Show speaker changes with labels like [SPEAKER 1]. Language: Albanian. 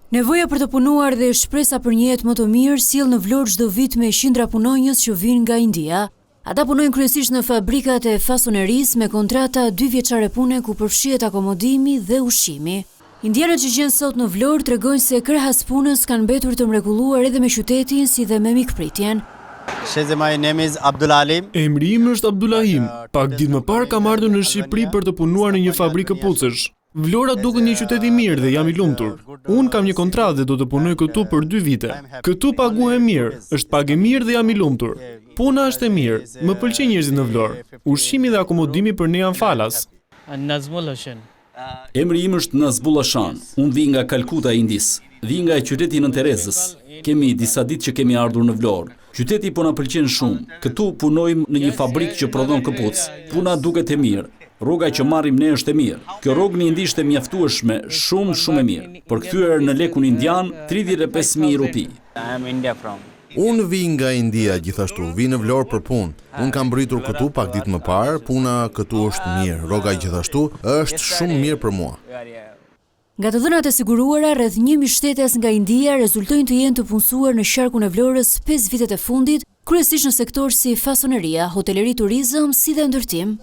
[SPEAKER 1] Nevoja për të punuar dhe shpresa për një jetë më të mirë sjell në Vlorë çdo vit me qindra punonjës që vijnë nga India. Ata punojnë kryesisht në fabrikat e fasonerisë me kontrata 2 vjeçare pune ku përfshihet akomodimi dhe ushqimi. Indianët që gjen sot në Vlorë tregojnë se krahas punës kanë mbetur të mrekulluar edhe me qytetin si dhe me mikpritjen.
[SPEAKER 2] My name is Abdulalim.
[SPEAKER 3] Emri im është Abdulahim. Pak ditë më parë kam ardhur në Shqipëri për të punuar në një fabrikë këpucësh. Vlora duket një qytet i mirë dhe jam i lumtur. Unë kam një kontratë dhe do të punoj këtu për 2 vite. Këtu paguhem mirë, është pagë e mirë dhe jam i lumtur. Puna është e mirë, më pëlqejnë njerëzit në Vlorë. Ushqimi dhe akomodimi për ne janë falas.
[SPEAKER 4] Emri im është Nazmullah Shan. Unë vi nga Kalkuta, Indis. Vi nga qyteti Nën Terezës. Kemi disa ditë që kemi ardhur në Vlorë. Qyteti po na pëlqen shumë. Këtu punojmë në një fabrikë që prodhon këpucë. Puna duket e mirë. Rruga që marrim ne është e mirë. Kjo rrugë në Indi është e mjaftueshme, shumë e mirë. Për kthyer në lekun indian, 35.000 rupi.
[SPEAKER 5] Unë vi nga India gjithashtu, vi në Vlorë për punë. Unë kam mbritur këtu pak ditë më parë, puna këtu është mirë. Rroga gjithashtu është shumë mirë për mua.
[SPEAKER 1] Nga të dhënat e siguruara, rreth 1.000 shtetes nga India rezultojnë të jenë të punësuar në qarkun e Vlorës 5 vitet e fundit, kryesisht në sektor si fasoneria, hoteleri, turizëm, si dhe ndërtim.